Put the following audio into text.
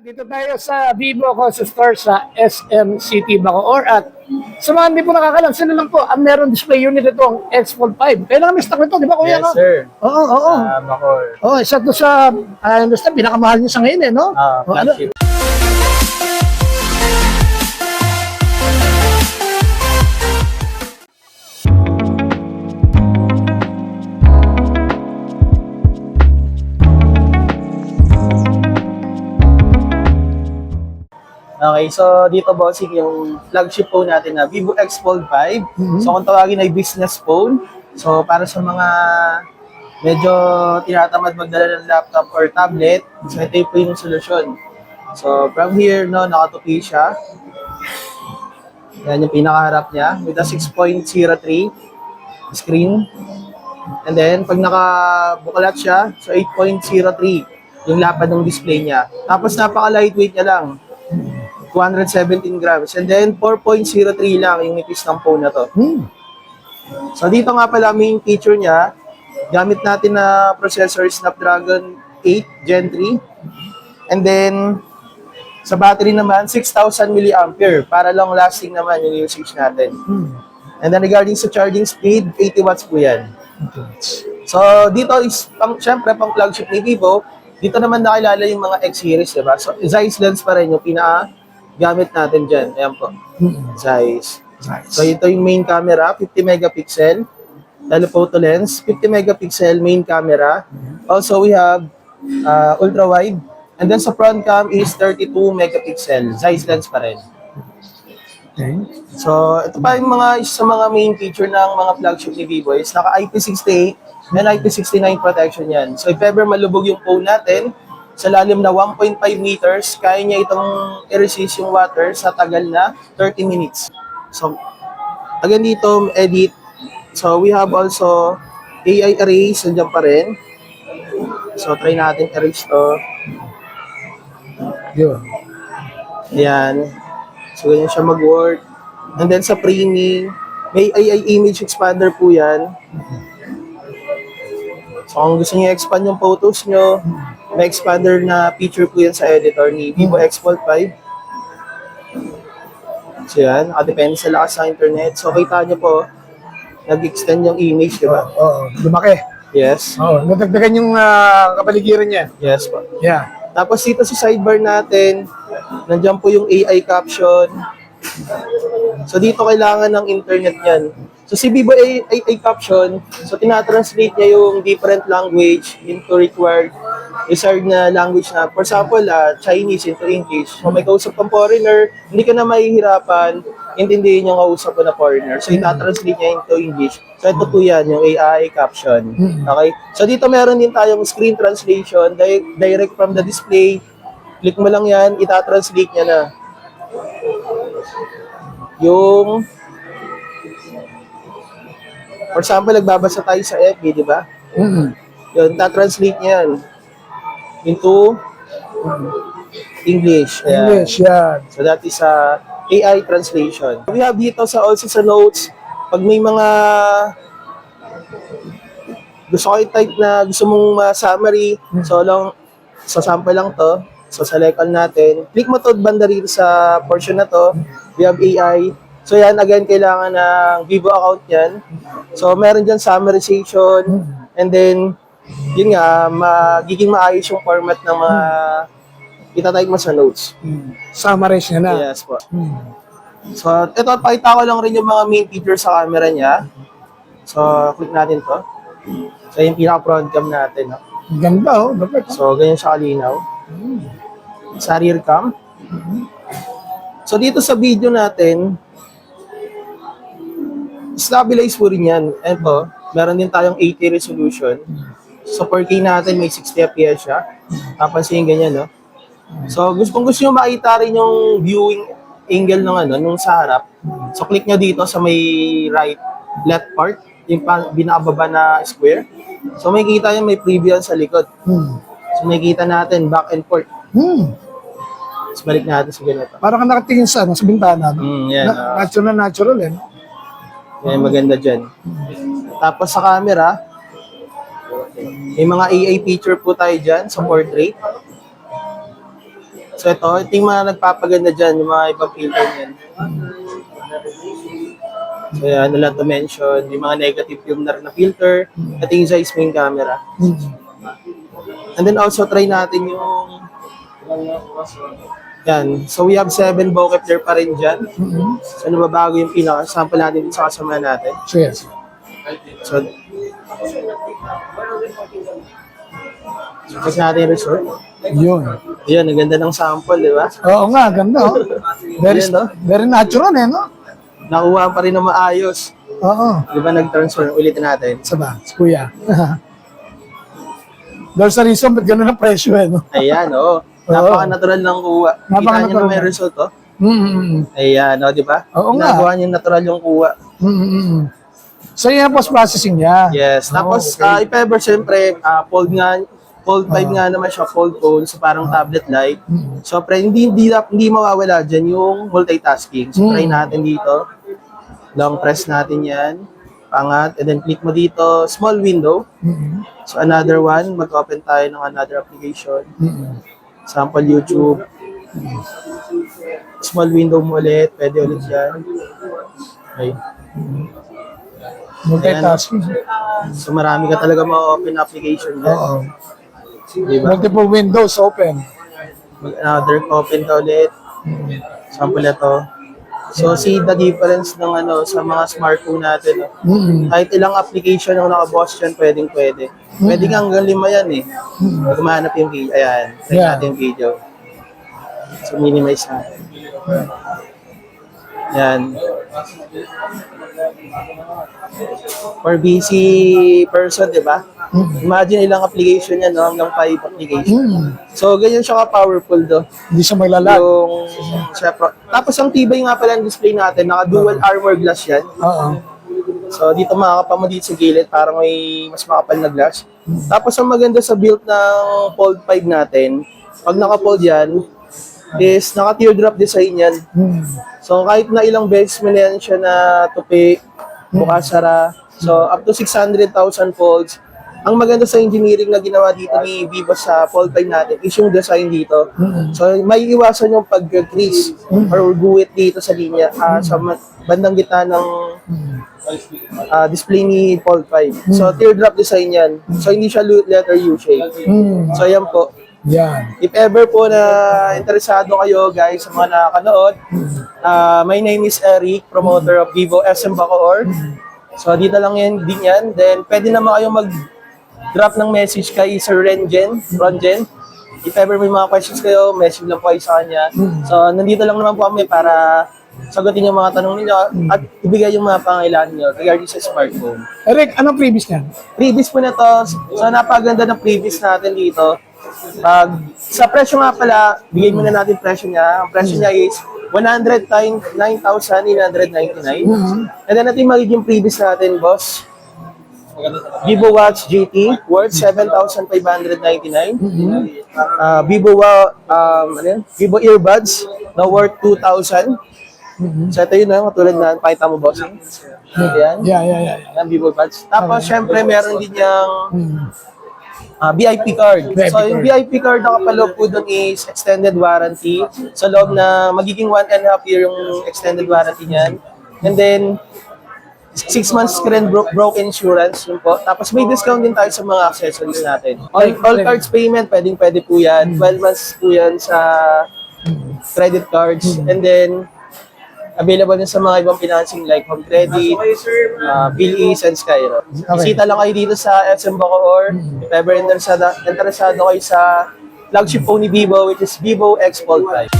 Dito tayo sa Vivo Console Store sa SM City, Bacoor. At sa mga hindi po nakakalam, sila lang po ang meron display unit itong X-Fold 5. Kailangan may stock nito, di ba kuya? Yes, sir. Oo, oo. Bacoor. Oo, isa to sa, basta pinakamahal niya sa ngayon eh, no? Flagship. Okay, so dito bossing yung flagship phone natin na Vivo X Fold 5. So kung tawagin ay business phone. So para sa mga medyo tinatamad magdala ng laptop or tablet, so ito po yung solusyon. So from here, no, nakatupi siya. Yan yung pinakaharap niya with a 6.03 screen. And then pag nakabuklat siya, so 8.03 yung lapad ng display niya. Tapos napaka-lightweight niya lang. 217 grams. And then, 4.03 lang yung nipis ng phone na to. So, dito nga pala main feature niya, gamit natin na processor Snapdragon 8 Gen 3. And then, sa battery naman, 6,000 mAh. Para long lasting naman yung usage natin. And then, regarding sa charging speed, 80 watts po yan. So, dito is, syempre, pang flagship ni Vivo, dito naman nakilala yung mga X series, diba? So, Zeiss lens pa rin yung gamit natin dyan. Ayan po. Zeiss. So, ito yung main camera, 50 megapixel. Telephoto lens, 50 megapixel main camera. Also, we have ultra-wide. And then sa front cam is 32 megapixel. Zeiss lens pa rin. Okay. So, ito pa yung isa sa mga main feature ng mga flagship ni Vivo is naka IP68 and IP69 protection yan. So, if ever malubog yung phone natin, sa lalim na 1.5 meters, kaya niya itong i-resist yung water sa tagal na 30 minutes. So, again dito, edit. So, we have also AI erase, nandiyan pa rin. So, try natin erase to. Yun. Ayan. So, ganyan siya mag-work. And then sa framing, may AI image expander po yan. So, kung gusto niyo expand yung photos nyo, may expander na feature po yan sa editor ni Vivo X Fold 5. So yan, nakadepende sa lakas ng internet. So kita nyo po, nag-extend yung image, di ba? Oo, lumaki. Yes. Oo, nadagdagan yung kapaligiran niya. Yes po. Yeah. Tapos dito sa sidebar natin, nandiyan po yung AI caption. So dito kailangan ng internet yan. So si Vivo AI caption, so tinatranslate niya yung different language into required desired na language na, for example, Chinese into English. So may kausap kang foreigner, hindi ka na mahihirapan intindihin yung kausap ko na foreigner. So itatranslate niya into English. So ito po yan, yung AI caption. Okay? So dito meron din tayong screen translation, direct from the display. Click mo lang yan, itatranslate niya na. Yung for example, nagbabasa tayo sa FB, di ba? Yun, ta-translate niya yan into English. Ayan. English, yan. So that is AI translation. We have dito also sa notes, pag may mga gusto ko i-type na gusto mong summary, so sample lang to. So select all natin. Click mo to banda rito sa portion na to. We have AI. So yan, again, kailangan ng Vivo account yan. So meron dyan summarization, and then, yun nga, magiging maayos yung format ng mga itatype mo sa notes. Summarize niya na. Yes po. So, ito, pakita ko lang rin yung mga main features sa camera niya. So, click natin to. So, yung pinaka-front cam natin. No? Ganda, oh. Dapat. So, ganyan siya kalinaw. Sa rear cam. So, dito sa video natin, stabilize po rin yan. Ito, meron din tayong 80 resolution. So, 4K natin, may 60 FPS siya. Napansin ganyan, no? So, gusto nyo makita rin yung viewing angle ng nung sa harap. So, click nyo dito sa may left part, yung binababa na square. So, may kita yan, may preview yan sa likod. So, may kita natin back and forth. So, balik natin sa ganito. Parang ka nakatingin sa bintana. No? Yan. Natural, eh. Yan, maganda dyan. Tapos sa camera, may mga AI feature po tayo dyan sa portrait. So ito yung mga nagpapaganda dyan, yung mga ibang filter niyan. So yan, wala to mention, yung mga negative film na filter, at yung Zeiss main camera. And then also try natin yung yan. So we have 7 bokeh flare pa rin dyan. So nababago yung pinaka-sample natin dito sa kasama natin. Cheers. So check natin yung result. Yun. Yan, ang ganda ng sample, di ba? Oo nga, ganda. Oh. Very, Yan, no? very natural eh, no? Nakuha pa rin na maayos. Oo. Di ba nag-transfer? Ulitin natin. Saba, si Kuya. There's a reason ba't ganun ang presyo eh, no? Ayan, oo. Napaka-natural ng kuha. Kita niyo Napaka-natural na may na. result, oh. Mm-hmm. Ayan, di ba? Oo nga. Ginagawa niyo natural yung kuha. Mm-hmm. So yan ang post-processing niya. Yes. Tapos, okay. if ever, syempre, fold 5 nga naman siya, fold phone, so parang tablet light. So, hindi mawawala dyan yung multitasking. So, try natin dito. Long press natin yan. Pangat. And then, click mo dito, small window. So, another one, mag-open tayo ng another application. Sample YouTube. Small window mo ulit. Pwede ulit yan. Okay. Multitasking. So, marami ka talaga ma-open application dyan. Oo. Diba? Multiple windows open. Another open ka ulit. Sample na to. So, see the difference ng sa mga smartphone natin. Kahit ilang application ang nakaboss dyan, pwede. Pwede nga hanggang 5 yan eh. Pag mahanap yung video. Ayan, try natin yung video. So, minimize natin. Yan. For busy person, di ba? Imagine ilang application yan, no? Hanggang 5 application. So, ganyan siya ka-powerful do. Hindi siya maglalag. Tapos ang tibay nga pala ng display natin, naka-dual armor glass yan. Oo. So, dito makakapa mo dito sa gilid, parang may mas makapal na glass. Tapos ang maganda sa build ng Fold 5 natin, pag naka-fold yan, is naka-teardrop design yan. So, kahit na ilang beses mo na yan siya na tupi, bukas sara. So, up to 600,000 folds. Ang maganda sa engineering na ginawa dito ni Vivo sa Fold 5 natin is yung design dito. So, may iwasan yung pag-crease or guwit dito sa linya sa bandang gitna ng display ni Fold 5. So, teardrop design yan. So, hindi siya letter U shape. So, yan po. Yan. If ever po na interesado kayo guys sa mga nakakanood, my name is Eric, promoter of Vivo SM Bacoor. So dito lang din yan. Then pwede naman kayong mag-drop ng message kay Sir Ronjen. If ever may mga questions kayo, message lang po kayo sa kanya. So nandito lang naman po kami para sagutin yung mga tanong ninyo at ibigay yung mga pangailangan niyo regarding sa smartphone. Eric, anong previous niyan? Previous po na to. So napaganda ng previous natin dito. Sa presyo nga pala, bigay muna natin presyo niya. Ang presyo niya is 109,999. And then natin magiging previous natin, boss. Vivo Watch GT worth 7,599. Vivo Earbuds na worth 2,000. So ito yun na, katulad na, pakita mo, boss. Ayan. Yeah. Ang Vivo Buds. Tapos, syempre, meron din yung VIP card. So, yung VIP card na kapaloob po doon is extended warranty. Sa loob na magiging 1.5 year yung extended warranty niyan. And then, 6 months screen broken insurance. Yun po. Tapos, may discount din tayo sa mga accessories natin. All cards payment, pwede po yan. 12 months po yan sa credit cards. And then, available din sa mga ibang financing like Home Credit, Bilis, and Skyro. Bisita lang kayo dito sa SM Bacoor. If ever interesado kayo sa flagship phone ni Vivo, which is Vivo X Fold 5.